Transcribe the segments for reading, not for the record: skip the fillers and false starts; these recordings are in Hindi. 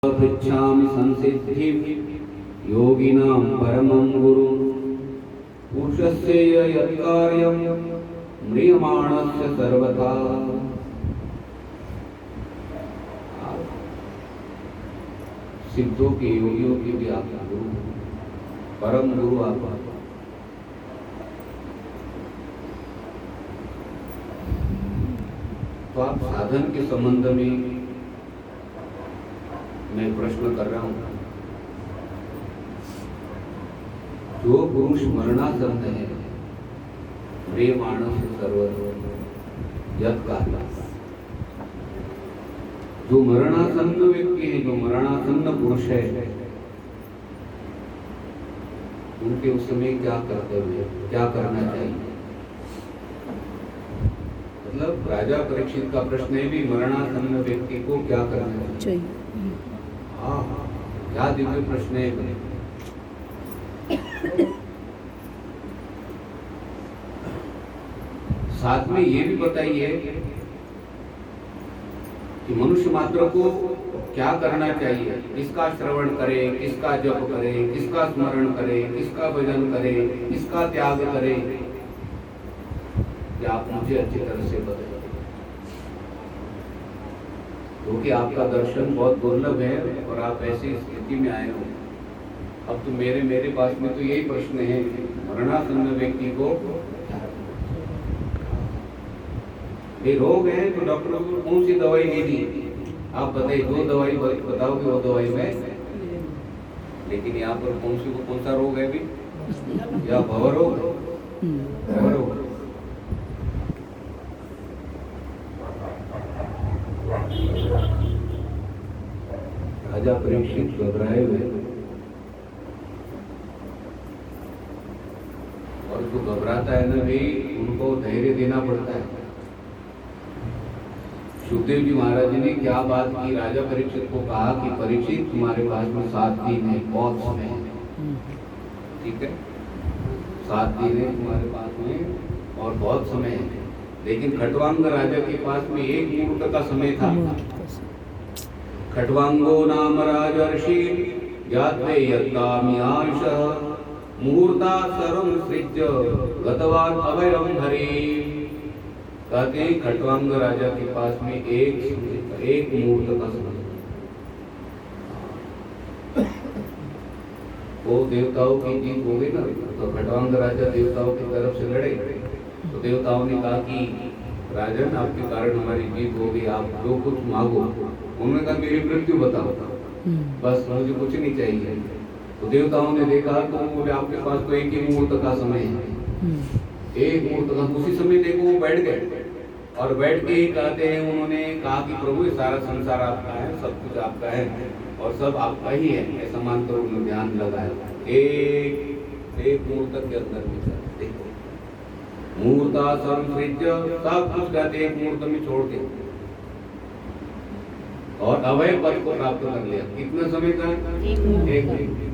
पृच्छामि संसिद्धिं योगिनां परमं गुरुं पुरुषस्य यत्कार्यं म्रियमाणस्य सर्वथा। सिद्धों के योगियों के भी आप गुरु, परम गुरु आप। तो आप साधन के संबंध में मैं प्रश्न कर रहा हूं। जो पुरुष मरणासन्न है, वे मानस सर्वत्र यत् कार्य। जो मरणासन्न व्यक्ति है, जो मरणासन्न पुरुष है, उनके उस समय क्या कर्तव्य, क्या करना चाहिए? मतलब राजा परीक्षित का प्रश्न है भी, मरणासन्न व्यक्ति को क्या करना चाहिए? हाँ, क्या दिव्य प्रश्न है। साथ में ये भी बताइए कि मनुष्य मात्र को क्या करना चाहिए, किसका श्रवण करे, किसका जप करे, किसका स्मरण करे, किसका भजन करे, किसका त्याग करे, या आप मुझे अच्छी तरह से बताइए। क्योंकि आपका दर्शन बहुत दुर्लभ है और आप ऐसी स्थिति में आए हो। अब तो मेरे पास में तो यही प्रश्न है, मरणासन्न व्यक्ति को ये रोग है तो डॉक्टर को कौन सी दवाई नहीं दी? आप बताइए, दो दवाई बताओगे, वो दवाई में। लेकिन यहाँ पर कौन सा रोग है भी? या भवरोग? भवरोग। राजा परीक्षित घबराए हुए, और जो घबराता है ना भी, उनको धैर्य देना पड़ता है। सुखदेव जी महाराज ने क्या बात की, राजा परीक्षित को कहा कि परीक्षित, तुम्हारे पास में 7 दिन है, बहुत समय है, ठीक है, 7 दिन है तुम्हारे पास में और बहुत समय है। लेकिन खटवांग राजा के पास में 1 मुहूर्त का समय था। खटवांगो नाम राजर्षि ज्ञाते यत्काम्यांशः मुहूर्ता सर्वं सृज्य गतवान् अभयं हरि। कहते हैं खटवांग राजा के पास में एक मुहूर्त का समय। वो देवताओं की जीत हो गई ना, तो खटवांग राजा देवताओं की तरफ से लड़े, तो देवताओं ने कहा कि राजन, आपके कारण हमारी जीत हो गई, आप जो कुछ मांगो। उन्होंने कहा मेरी मृत्यु बताओ, बस मुझे कुछ नहीं चाहिए। तो देवताओं ने देखा तो बोले आपके पास तो एक ही मुहूर्त का समय है, एक मुहूर्त का। उसी समय देखो वो बैठ गए, और बैठ के ही कहते हैं, उन्होंने कहा कि प्रभु ये सारा संसार आपका है, सब कुछ आपका है और सब आपका ही है, ऐसा मानकर उन्होंने ध्यान लगाया। एक मुहूर्त के अंदर में देखो, मुहूर्ता संसृज्य, सब कुछ कहते एक मुहूर्त में छोड़ दे और अभय पद को प्राप्त कर लिया। कितना समय था? 1 मिनट।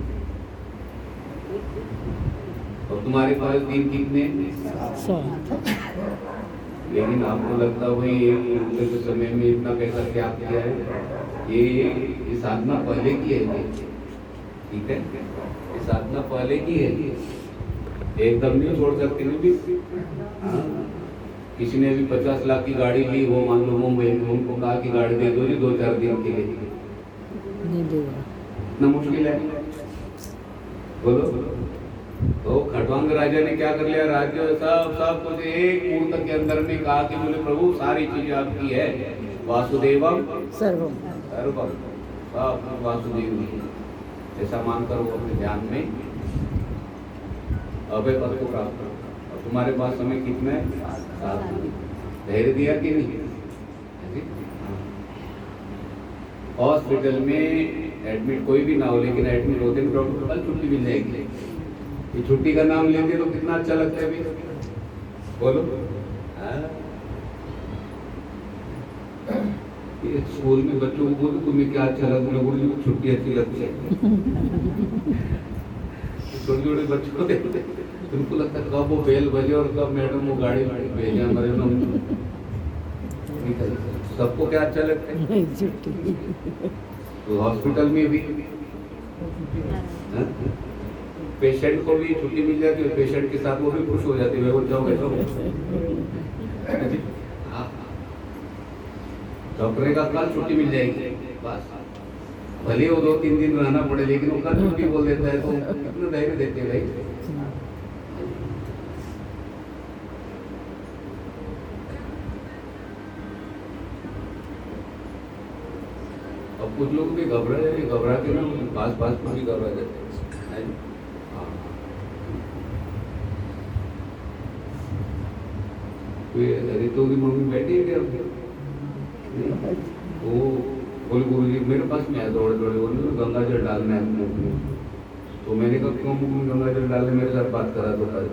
और तुम्हारे पास दिन कितने? 100। लेकिन आपको लगता वही 1 मिनट के समय में इतना पैसा क्या किया है? ये साधना पहले की है, ठीक है, ये साधना पहले की है, एकदम नहीं छोड़ सकते ना भी। किसी ने भी 50 लाख की गाड़ी ली, वो मान लो मुंबई में, उनको कहा कि गाड़ी दे दो जी 2-4 दिन के लिए, नहीं देगा, इतना मुश्किल है, बोलो। तो खटवांग राजा ने क्या कर लिया, राज्य सब कुछ एक मुहूर्त के अंदर में कहा कि बोले प्रभु सारी चीजें आपकी है, वासुदेवम सर्वम, सब वासुदेव ही, ऐसा मानकर वो अपने ध्यान में अभय पद को प्राप्त करो। और तुम्हारे पास समय कितना है? 7 दिन। धैर्य दिया कि नहीं? हॉस्पिटल में एडमिट कोई भी ना हो, लेकिन एडमिट होते हैं डॉक्टर कल छुट्टी मिल जाएगी। ये छुट्टी का नाम लेते तो कितना अच्छा लगता है भी, बोलो। ये स्कूल में बच्चों को बोलो तुम्हें क्या अच्छा लगता है, बोलो छुट्टी अच्छी लगती है। छोटे छोटे बच्चों को देखते, तुमको लगता है कब वो बेल बजे और कब मैडम वो गाड़ी भेजे हमारे। सबको क्या अच्छा लगता है? तो हॉस्पिटल में भी पेशेंट को भी छुट्टी मिल जाती है, पेशेंट के साथ वो भी खुश हो जाती है, वो जाओ बैठो। डॉक्टर का कल छुट्टी मिल जाएगी, बस भले वो 2-3 दिन रहना पड़े, लेकिन वो कल छुट्टी बोल देता है, तो कितना धैर्य देते हैं भाई। अब कुछ लोग भी घबरा के ना पास को भी घबरा जाते हैं। रितु की मम्मी बैठी है क्या? वो बोले गुरुजी मेरे पास में आया दौड़े बोले गंगा जल डालना है मुंह में। तो मैंने कहा क्यों मुंह में गंगा जल डालने, मेरे साथ बात करा दो कल।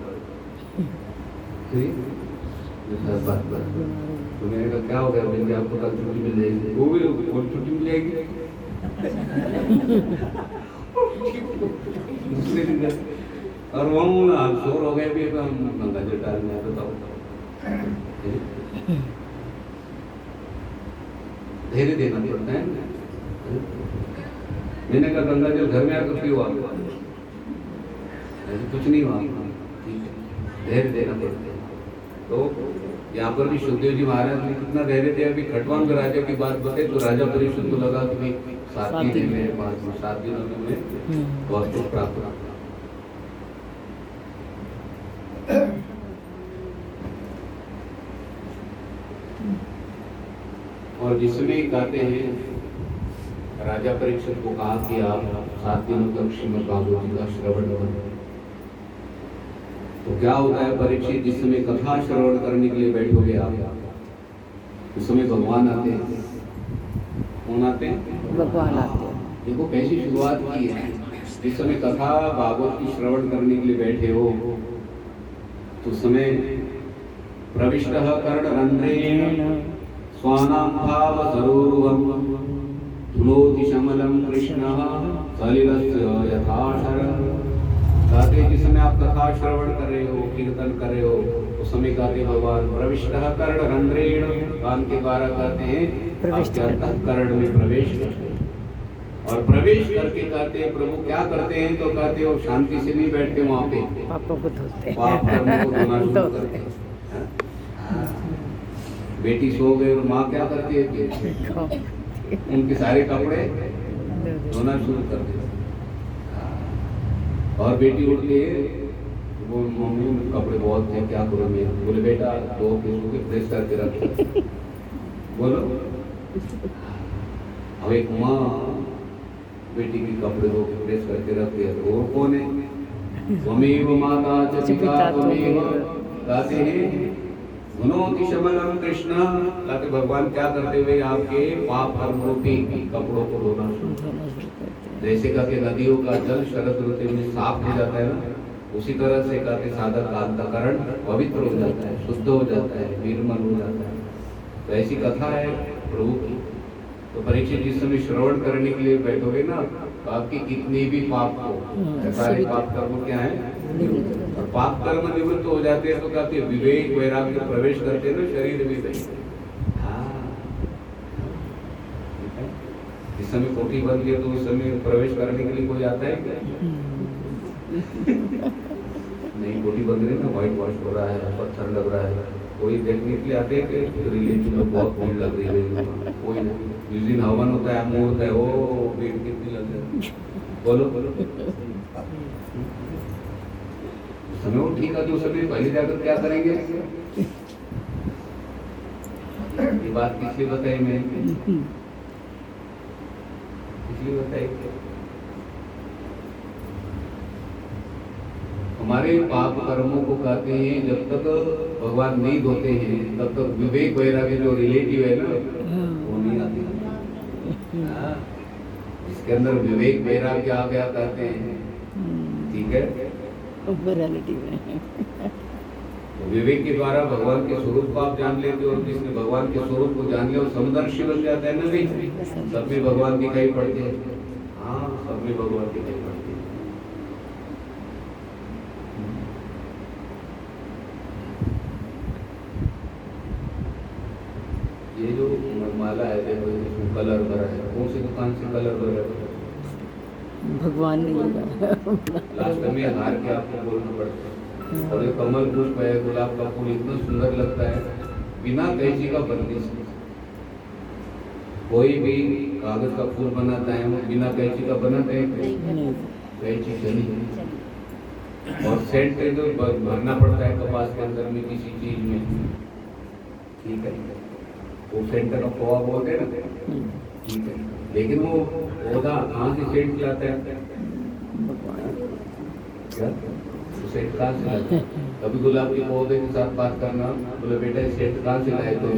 मेरे साथ बात करा तो मैंने कहा क्या हो गया, मैंने आपको कल छुट्टी मिल जाएगी। वो भी छुट्टी मिल जाएगी दूसरे दिन। और वो शोर हो गए भी गंगा जल डालने, बताओ धैर्य देना पड़ता है। मैंने कहा गंगा जल घर में आकर क्यों हुआ, कुछ नहीं हुआ, धैर्य देना पड़ता है। तो यहाँ पर भी सुखदेव जी महाराज ने कितना धैर्य दिया। अभी खटवांग राजा की बात बताए तो राजा परिषद को लगा कि 7 दिन में 7 दिनों में बहुत कुछ प्राप्त हुआ। और जिसमें कहते हैं राजा परीक्षित को कहा कि आप 7 दिनों तक श्रीमद् भागवत जी का श्रवण करें। तो क्या होता है परीक्षित, जिस समय कथा श्रवण करने के लिए बैठोगे आप, उस समय भगवान आते हैं। कौन आते हैं? भगवान आते हैं। देखो कैसी शुरुआत की है। जिस समय कथा भागवत की श्रवण करने के लिए बैठे हो, तो उस समय प्रविष्टः कर्णरन्ध्रेण स्वानां भाव सरोरुहं धुनोति शमलं कृष्णः सलिलस्य यथा शरः। कहते जिस समय आप कथा श्रवण कर रहे हो, कीर्तन कर रहे हो, उस समय कहते भगवान प्रविष्टः कर्णरन्ध्रेण, कान के द्वारा कहते हैं आपके अंतःकरण में प्रवेश करते हैं। और प्रवेश करके कहते हैं प्रभु क्या करते हैं, तो कहते हो शांति से नहीं बैठते वहाँ पे, पापों को धोते हैं, पाप कर्मों को धोना शुरू करते हैं। बेटी सो गई और माँ क्या करती है, उनके सारे कपड़े धोना शुरू कर देती। और बेटी उठती है, वो मम्मी कपड़े बहुत थे क्या करूँ मैं, बोले बेटा 2 पीसों के प्रेस करके रख। बोलो अब एक माँ बेटी की कपड़े धो के प्रेस करके रख दिया, तो और कौन है? त्वमेव माता च पिता त्वमेव। कहते हैं धुनोति शमलं कृष्ण, कहते भगवान क्या करते हुए आपके पाप कर्म रूपी कपड़ों को धोना शुरू करते। जैसे कहते नदियों का जल शरद ऋतु में साफ हो जाता है ना, उसी तरह से कहते साधक का अंतःकरण पवित्र हो जाता है, शुद्ध हो जाता है, निर्मल हो जाता है। तो ऐसी कथा है प्रभु की। तो परीक्षित जिस समय श्रवण करने के लिए बैठोगे ना, तो आपकी कितनी भी पाप हो, सारे पाप कर्म क्या है, और पाप कर्म निवृत्त हो जाते हैं। तो कहते विवेक वैराग्य प्रवेश करते हैं ना शरीर में नहीं। इस समय कोठी बंद है तो उस समय प्रवेश करने के लिए कोई आता है क्या? नहीं, कोठी बंद है ना, व्हाइट वॉश हो रहा है, पत्थर लग रहा है, कोई देखने के लिए आते हैं कि रिलेटिव में बहुत भीड़ लग रही है, कोई नहीं। जिस दिन हवन होता है, मुहूर्त है, ओ भीड़ कितनी लग रही है, बोलो समय वो ठीक है। तो समय पहले जाकर क्या करेंगे, ये बात किसलिए बताई मैंने, इसलिए बताई हमारे पाप कर्मों को कहते हैं जब तक भगवान नहीं धोते हैं तब तक विवेक वैराग्य जो रिलेटिव है ना वो नहीं आती। इसके अंदर विवेक वैराग्य आ गया कहते हैं, ठीक है, रिलेटिव है। तो विवेक के द्वारा भगवान के स्वरूप को आप जान लेते हो, और जिसने भगवान के स्वरूप को जान लिया और समदर्शी बन जाता है ना, नहीं सब में भगवान दिखाई पड़ते हैं। हाँ, सब में भगवान दिखाई पड़ते हैं। ये जो माला है, देखो इसमें कलर भरा है, कौन सी दुकान से कलर भरा है? भगवान ने लगाया। लास्ट में हार के आपको बोलना पड़ता है। और ये कमल पुष्प है, गुलाब का फूल इतना सुंदर लगता है, बिना कैंची का बंदिश। कोई भी कागज का फूल बनाता है वो बिना कैंची का बनाते हैं, नहीं कैंची चली। और सेंट जो भरना पड़ता है कपास के अंदर में किसी चीज में, ठीक है, वो सेंट का पौधा बोलते हैं ना, ठीक है, लेकिन वो पौधा कहाँ से सेंट लाता है? क्या तो सेंट कहाँ से लाता है? कभी गुलाब के पौधे के साथ बात करना, बोले बेटा सेंट कहाँ से लाए? तो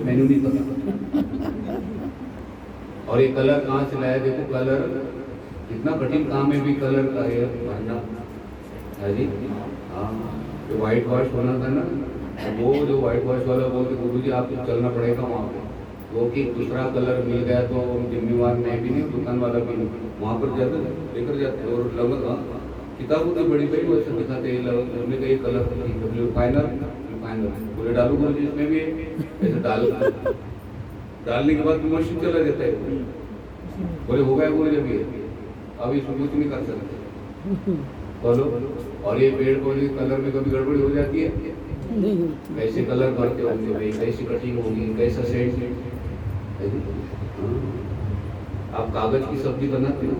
मैंने नहीं पता। और ये कलर कहाँ से लाया? देखो कलर कितना कठिन काम है भी कलर का ये भरना है जी। हाँ, जो व्हाइट वॉश होना था ना, वो जो व्हाइट वॉश वाला बोलते गुरुजी आपको चलना पड़ेगा वहाँ पे, वो कि दूसरा कलर मिल गया तो जिम्मेवार मैं भी नहीं, दुकान वाला भी नहीं, वहाँ पर जाते लेकर जाते। और लगभग किताबों की बड़ी बड़ी वैसे दिखाते हैं, हमने कहा ये कलर फाइनल बोले डालू गुरुजी इसमें भी, ऐसे डालने के बाद मशीन चला जाता है, बोले हो गया गुरुजी अभी, अभी इसमें कुछ नहीं कर सकते, बोलो। और ये पेड़ पौधे कलर में कभी गड़बड़ी हो जाती है? नहीं होती। कैसे कलर भरते होंगे भाई, कैसी कटिंग होगी, कैसा सेट है? आप कागज की सब्जी बनाते हो,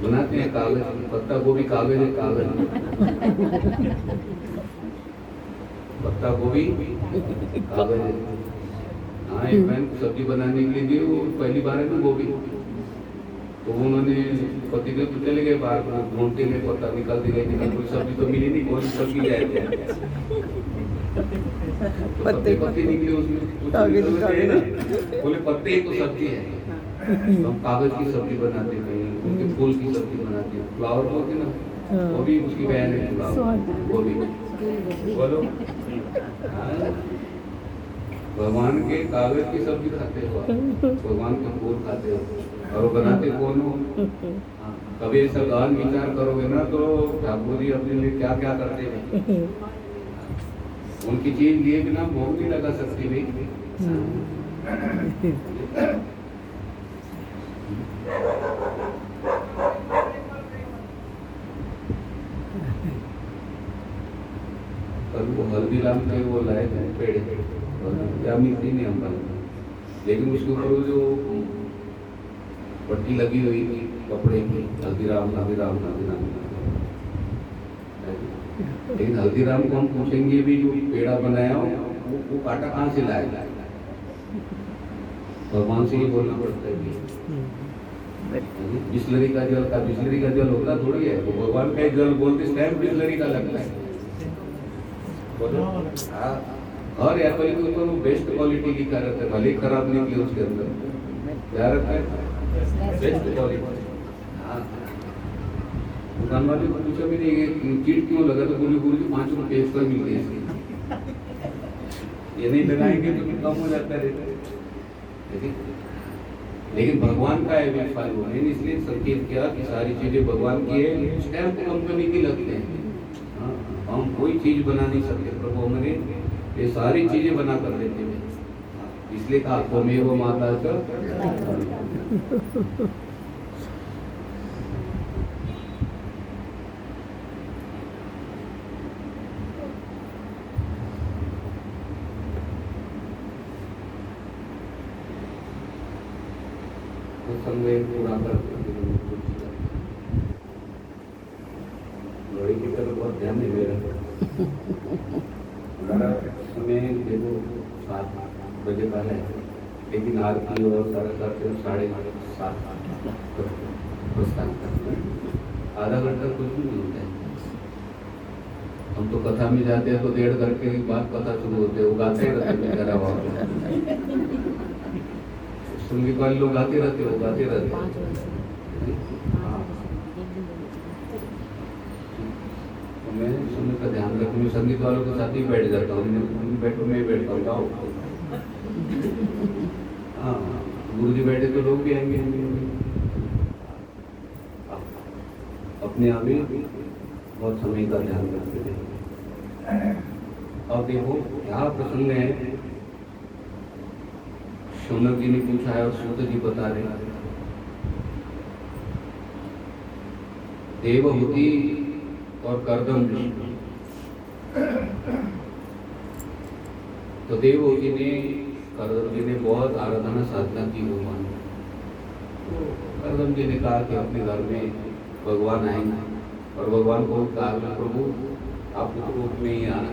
बनाते हैं कागज की, पत्ता गोभी कागज है, कागज पत्ता गोभी कागज है। हाँ, एक बहन को सब्जी बनाने के लिए दी, वो पहली बार है ना गोभी, तो उन्होंने पति देव तो चले गए बाहर, ढूंढते गए, पत्ता निकालते गए, कोई सब्जी तो मिली नहीं, कौन सी सब्जी जाए तो पत्ते निकले उसमें, बोले पत्ते ही तो सब्जी है। तो हम कागज की सब्जी बनाते हैं, उनके फूल की सब्जी बनाते हैं, फ्लावर बोलते ना, वो भी उसकी बहन है फ्लावर, वो भी बोलो। भगवान के कागज की सब्जी खाते हो, भगवान के फूल खाते हो, और वो बनाते कौन हो? कभी ऐसा गहन विचार करोगे ना तो ठाकुर जी अपने लिए क्या क्या करते हैं, उनकी चीज लिए बिना भोग नहीं लगा सकती भाई। कल वो हल्दीराम के वो लाए थे पेड़, क्या मिलती नहीं हम, लेकिन उसके ऊपर वो जो पट्टी लगी हुई थी कपड़े की, हल्दीराम हल्दीराम हल्दीराम। लेकिन हल्दीराम को हम पूछेंगे भी जो पेड़ा बनाया वो काटा कहाँ से लाया? भगवान से ही बोलना पड़ता है। बिस्लरी का जल होता थोड़ी है, वो भगवान का जल बोलते स्टैम्प बिस्लरी का लगता है, बोलो। और एप्पल के ऊपर वो बेस्ट क्वालिटी लिखा रहता है, भले ही खराब निकले उसके अंदर क्या रहता है, बेस्ट क्वालिटी। हाँ, दुकान वाले को पूछा भी नहीं कीट क्यों लगा, तो बोले गुरुजी 5 रुपये एक्स्ट्रा मिल गए, ये नहीं लगाएंगे तो कम हो जाता है। लेकिन भगवान का है व्यापार, मैंने इसलिए संकेत किया कि सारी चीजें भगवान की है, स्टैम्प कंपनी की लगते हैं। हाँ, हम कोई चीज बना नहीं सकते, प्रभु हमने ये सारी चीजें बना कर देते हैं, इसलिए कहा त्वमेव माता च। पूरा लड़ी की तरफ बहुत ध्यान नहीं दे रहा समय, देखो 7 बजे का है, लेकिन आरती और सारा 7:30 प्रस्थान करते हैं, आधा घंटा कुछ भी नहीं होता है। हम तो कथा में जाते हैं तो 1.5 घंटे के बाद कथा शुरू होते हैं, वो गाते रहते हैं, संगीत वाले लोग गाते रहते हो, गाते रहते मैं समय का ध्यान रखूँ, मैं संगीत वालों के साथ ही बैठ जाता हूँ, बैठो मैं बैठता हूँ, जाओ। हाँ, गुरुजी बैठे तो लोग भी आएंगे, अपने आप ही बहुत समय का ध्यान रखते हैं। अब देखो यहाँ प्रसंग है शौनक जी ने पूछा है और सूत जी बता रहे हैं। देवहूति और कर्दम ऋषि। तो देवहूति ने, कर्दम जी ने बहुत आराधना साधना की भगवान। तो कर्दम जी ने कहा कि अपने घर में भगवान आएंगे, और भगवान को कहा प्रभु आप उस रूप में ही आना।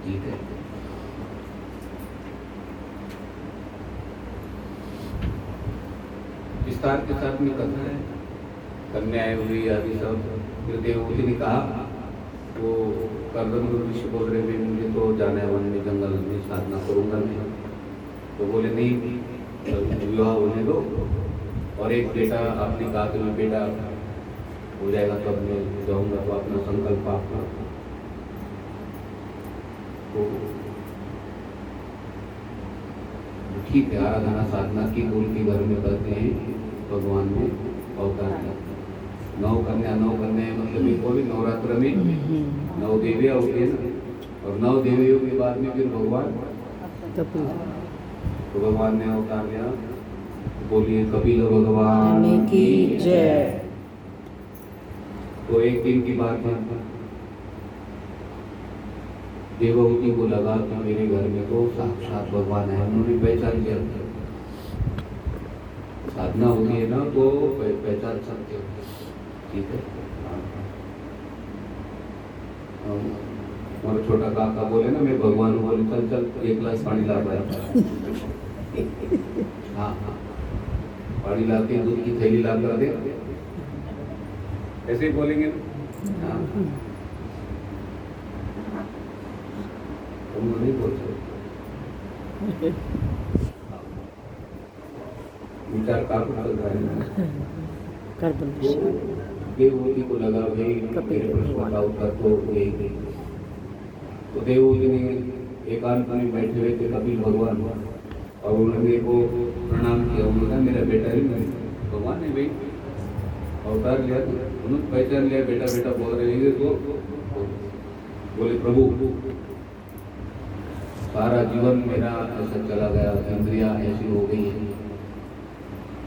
ठीक है। विस्तार के साथ में कथा है, कन्याएं हुई आदि सब। फिर देवहूति ने कहा, वो कर्दम ऋषि बोल रहे हैं मुझे तो जाना है वन में, जंगल में साधना करूंगा मैं। तो बोले नहीं, विवाह होने दो, और एक बेटा आपने कहा कि मैं बेटा हो जाएगा तब मैं जाऊंगा, तो अपना संकल्प आपका। तो ठीक है, आराधना साधना की बोल के घर में करते हैं, भगवान ने अवतार किया। 9 कन्या मतलब ये कोई नवरात्र में 9 देवियां होती है ना, और 9 देवियों के बाद में फिर भगवान कपिल तो भगवान ने अवतार लिया। बोलिए कपिल भगवान की जय। तो एक दिन की बात है, देवहूति को लगा कि मेरे घर में तो साक्षात भगवान है। उन्होंने पहचान किया। साधना होती है ना तो पहचान सकते हो। ठीक है। और छोटा काका बोले ना मैं भगवान हूँ, बोले चल चल 1 गिलास पानी ला पाया। हाँ हाँ, पानी लाते दूध की थैली ला कर दे, ऐसे ही बोलेंगे ना। हाँ, तुम नहीं बोल सकते। विचार काफी चल रहा है। कर्दम तो देवहूति को लगा भाई मेरे प्रश्न का उत्तर तो यही। तो देवहूति ने एकांत में बैठे हुए थे कपिल भगवान, और उन्होंने को प्रणाम किया। उन्होंने कहा मेरा बेटा ही भगवान है भाई, अवतार लिया। उन्होंने पहचान लिया, बेटा बेटा बोल रहे हैं। तो बोले प्रभु सारा जीवन मेरा ऐसा चला गया, इंद्रियां ऐसी हो गई है,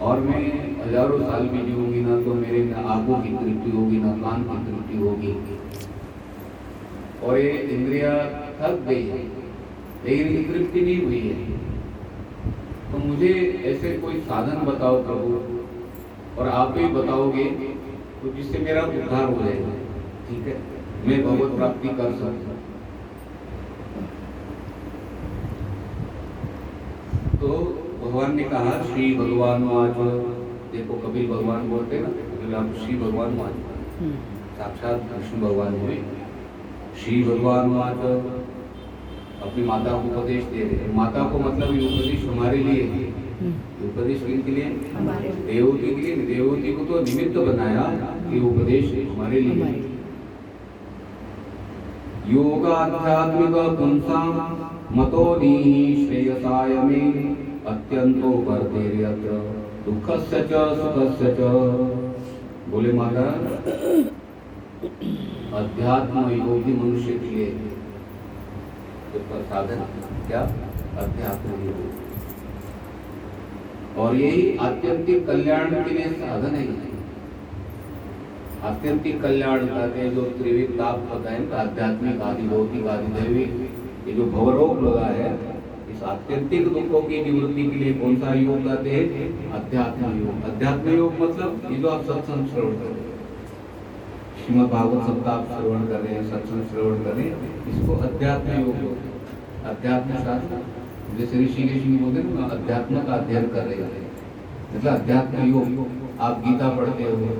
और मैं हजारों साल भी जीऊंगी ना तो मेरे न आंखों की तृप्ति होगी ना कान की तृप्ति होगी, और ये इंद्रियां थक गई है लेकिन तृप्ति नहीं हुई है। तो मुझे ऐसे कोई साधन बताओ प्रभु, और आप ही बताओगे तो जिससे मेरा उद्धार हो जाएगा। ठीक है, मैं भगवत प्राप्ति कर सकता। तो भगवान ने कहा श्री भगवान वाच। देखो कपिल भगवान बोलते हैं ना, आप श्री भगवान वाच, साक्षात कृष्ण भगवान हुए। श्री भगवान वाच अपनी माता को उपदेश दे रहे हैं। माता को मतलब ये उपदेश हमारे लिए, उपदेश किनके लिए? देवहूति के लिए। देवहूति को तो निमित्त बनाया कि उपदेश हमारे लिए। योगाध्यात्मिक पुंसां मतो नीहि श्रेयसाय मे अत्यंतो वर्तेर्यत्र दुःखस्य च सुखस्य च। बोले माता अध्यात्म योगी मनुष्य के लिए तो साधन क्या? अध्यात्म योग, और यही आत्यंतिक कल्याण के लिए साधन है। आत्यंतिक कल्याण कहते हैं जो त्रिविध लाभ बताए, आध्यात्मिक आदि भौतिक आदि दैविक, ये जो भवरोग लगा है, इस आत्यंतिक दुखों की निवृत्ति के लिए कौन सा योग कहते हैं? अध्यात्म योग। अध्यात्म योग मतलब ये जो आप सत्संग श्रवण कर रहे हैं, श्रीमद् भागवत सप्ताह आप श्रवण कर रहे हैं, सत्संग श्रवण कर रहे हैं, इसको अध्यात्म योग। अध्यात्म शास्त्र जैसे ऋषिकेश जी बोलते हैं ना, अध्यात्म का अध्ययन कर रहे हैं, मतलब अध्यात्म योग। आप गीता पढ़ते हो,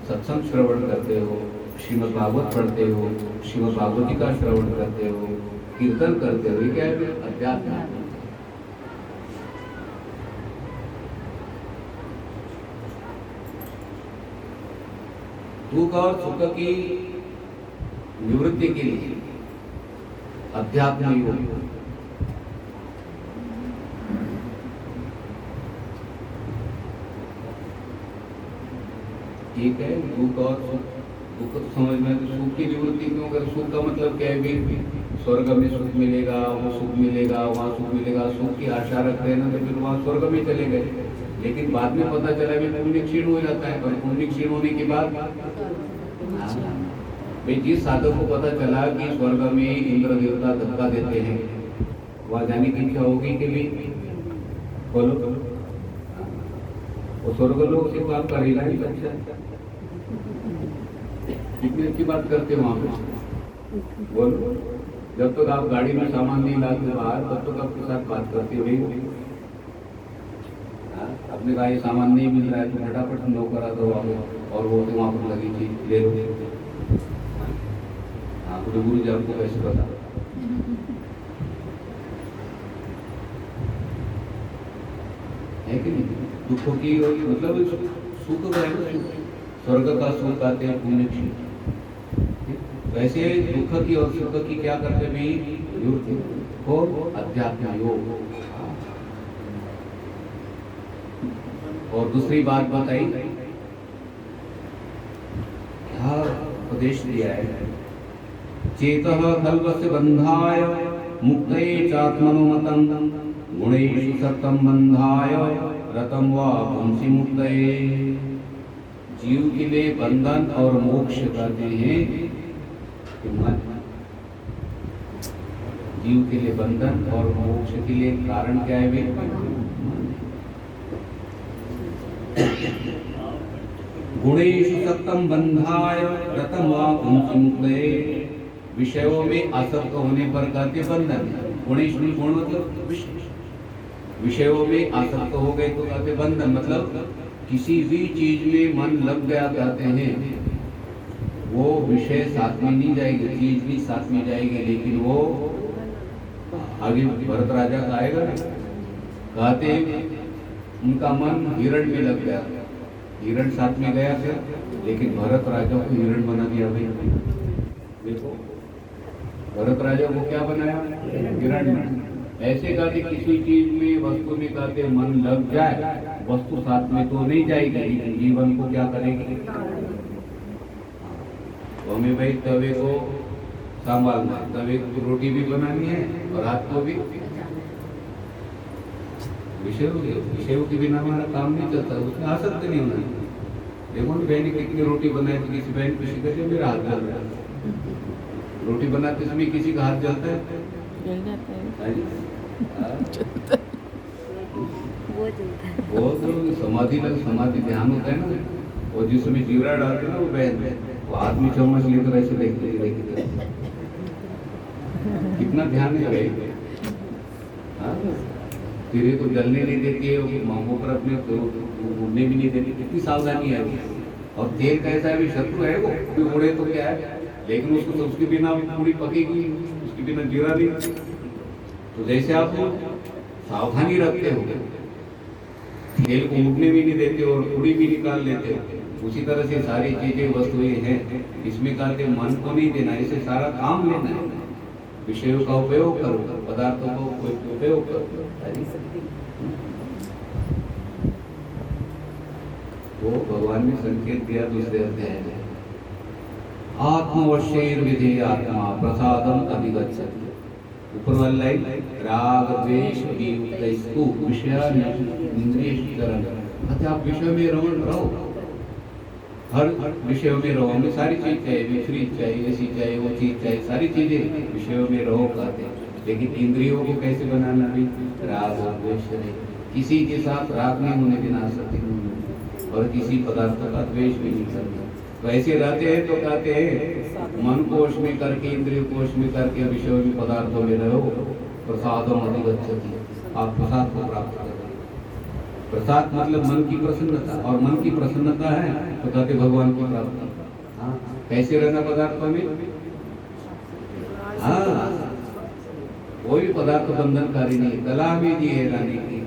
सत्संग श्रवण करते हो, श्रीमद् भागवत पढ़ते हो, श्रीमद् भागवती का श्रवण करते हो, कीर्तन करते हो, ये क्या है? अध्यात्म। दुख और सुख की निवृत्ति के लिए अध्यात्म योग। ठीक है, दुख और सुख दुख तो समझ में, तो सुख की निवृत्ति क्यों कर? सुख का मतलब क्या है भी? स्वर्ग में सुख मिलेगा, वो सुख मिलेगा, वहाँ सुख मिलेगा, सुख की आशा रखते हैं ना, तो फिर वहाँ स्वर्ग में चले गए। लेकिन बाद में पता चला भी पुण्य क्षीण हो जाता है, और पुण्य क्षीण होने के बाद भाई जिस साधक को पता चला कि स्वर्ग में इंद्र देवता धक्का देते हैं, वहाँ जाने की इच्छा होगी कि भी बोलो, वो स्वर्ग लोग से बात करेगा नहीं अच्छा। कितनी अच्छी बात करते हो वहाँ पे, बोलो। जब तक आप गाड़ी में सामान नहीं लाते बाहर, तब तक आपके साथ बात करते हुए अपने कहा ये सामान नहीं मिल रहा है तो फटाफट लो करा दो और वो तो वहाँ पर लगी चीज ले लो। हाँ, गुरु जी आपको कैसे पता? है कि नहीं? दुखों की मतलब सुख का है, स्वर्ग का सुख आते हैं पुण्य क्षीण। वैसे दुख की और सुख की क्या करते भी हो? अध्यात्म योग। और दूसरी बात बताई, क्या उपदेश दिया है? चेतः कल्पस्य बंधाय मुक्तये चात्मनुमतं गुणेषु सत्तं बंधाय रतं वा पुंसि मुक्तये। जीव के लिए बंधन और मोक्ष कहते हैं मन। जीव के लिए बंधन और मोक्ष के लिए कारण क्या है? गुणेषु सत्तं बंधाय रतं वा पुंसि मुक्तये। विषयों में आसक्त होने पर कहते बंधन। गुणेषु गुण मतलब विषयों में आसक्त हो गए तो कहते बंधन, मतलब किसी भी चीज में मन लग गया कहते हैं, वो विषय साथ में नहीं जाएगी, चीज भी साथ में जाएगी, लेकिन वो आगे भरत राजा का आएगा ना, कहते उनका मन हिरण में लग गया, हिरण साथ में गया था, लेकिन भरत राजा को हिरण बना दिया। भाई देखो, भरत राजा को क्या बनाया? हिरण। ऐसे कहते किसी चीज में वस्तु में कहते मन लग जाए, वस्तु साथ में तो नहीं जाएगी, लेकिन जीवन को क्या करेगी? तो हमें भाई तवे को संभालना है, तवे को रोटी भी बनानी है और हाथ को भी। विषयों के बिना हमारा काम नहीं चलता, उसमें आसक्त नहीं होना। देखो ना, बहन कितनी रोटी बनाए तो किसी बहन किसी कहते मेरा हाथ जल रहा है। रोटी बनाते समय किसी का हाथ जलता है? वो तो समाधि लग, समाधि ध्यान होता है ना, और जिसमें जीरा डालते ना वो बहन, वो हाथ में चम्मच लेकर ऐसे देखते कितना ध्यान है भाई। तेरे को जलने नहीं देती है, मांगों पर अपने उड़ने भी नहीं देती, कितनी सावधानी है। और तेल कैसा है भी, शत्रु है वो, उड़े तो क्या है, लेकिन उसको उसके बिना पूरी पकेगी, उसके बिना जीरा नहीं। तो जैसे आप सावधानी रखते हो, तेल को उड़ने भी नहीं देते और पूरी भी निकाल लेते हो, उसी तरह से सारी चीजें वस्तुएं हैं, इसमें कहते मन को नहीं देना, इसे सारा काम लेना है। विषयों का उपयोग करो, पदार्थों का उपयोग करो। वो भगवान ने संकेत दिया दूसरे अध्याय में, आत्मवश्यैर विधेय आत्मा प्रसादम अधिगच्छति। ऊपर वाली लाइन, राग द्वेष वियुक्तैस्तु विषयान् इंद्रियश्चरन्। अच्छा, आप विषय में रहो, हर विषयों में रहो, हमें सारी चीज चाहिए, फ्रिज चाहिए, ऐसी चाहिए, वो चीज चाहिए, सारी चीजें विषयों में रहो कहते हैं। लेकिन इंद्रियों को कैसे बनाना भी? राग और द्वेष नहीं, किसी के साथ राग नहीं होने देना सकते और किसी पदार्थ का द्वेष भी नहीं करना। तो ऐसे रहते हैं तो कहते हैं मन कोश में करके, इंद्रिय कोश में करके विषयों में पदार्थों में रहो, प्रसादम अधिगच्छति, आप प्रसाद को प्राप्त करें। प्रसाद मतलब मन की प्रसन्नता, और मन की प्रसन्नता है तो कहते भगवान की प्राप्ति। हाँ, कैसे रहना पदार्थों में? हाँ, कोई पदार्थ बंधनकारी नहीं, कला में दी है रानी की,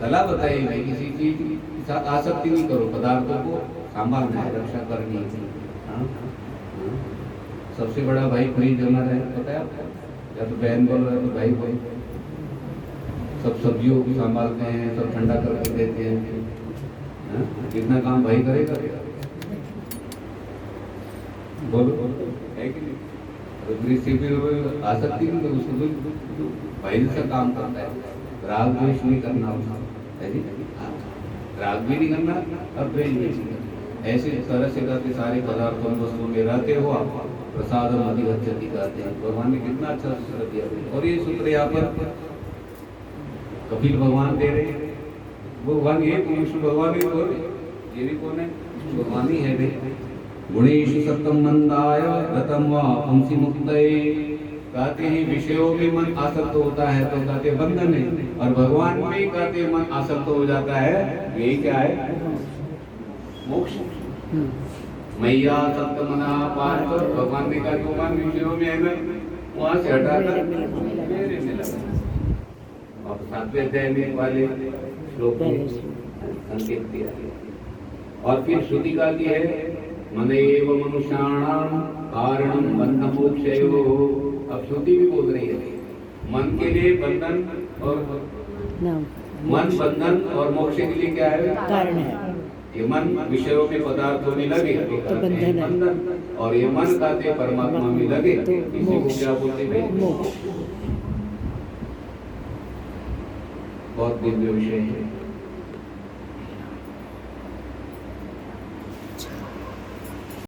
कला बताइए भाई, किसी चीज के साथ आसक्ति नहीं करो, पदार्थों को संभालना है, रक्षा करनी है। सबसे बड़ा भाई फ्रिज हमारा है, पता है आपको? या तो बहन बोल रहा है तो भाई बोल, सब सब्जियों को संभालते हैं, सब ठंडा करके देते हैं। कितना काम भाई करेगा? बोलो है कि नहीं? तो दृष्टि पे आसक्ति नहीं तो उसको जो पहले से काम करता है, राग द्वेष नहीं करना उसको, है जी? हाँ। राग भी नहीं करना और द्वेष भी नहीं करना। ऐसे तरह से करके सारे पदार्थों में वस्तुओं में रहते हो आप, प्रसाद अधिगच्छति कहते हैं। भगवान ने कितना अच्छा सूत्र दिया। और ये सूत्र यहाँ पर कपिल भगवान दे रहे हैं। वो भगवान ये विष्णु भगवान ही बोल रहे, ये भी कौन है? भगवान ही है वे। गुणेषु सततं मंदाय रतम व अंसी मुक्तये, कहते हैं विषयों में मन आसक्त होता है तो कहते बंधन है, और भगवान में कहते मन आसक्त हो जाता है, यही क्या है? मोक्ष। मैया सत्य मना पार्थ, भगवान ने कहा जो मन विषयों में है ना वहां से हटाकर मेरे में लगा। और 7वें अध्याय में वाले श्लोक में संकेत दिया। और फिर श्रुति का की है मनेव मनुष्याणाम कारणम बंध मोक्षयोः। अब श्रुति भी बोल रही है मन के लिए बंधन और मन बंधन और मोक्ष के लिए क्या है? कारण है। ये मन विषयों में पदार्थों में लगे तो बंधन, और ये मन कहते परमात्मा में लगे इसी को क्या बोलते हैं? बहुत दिव्य विषय है।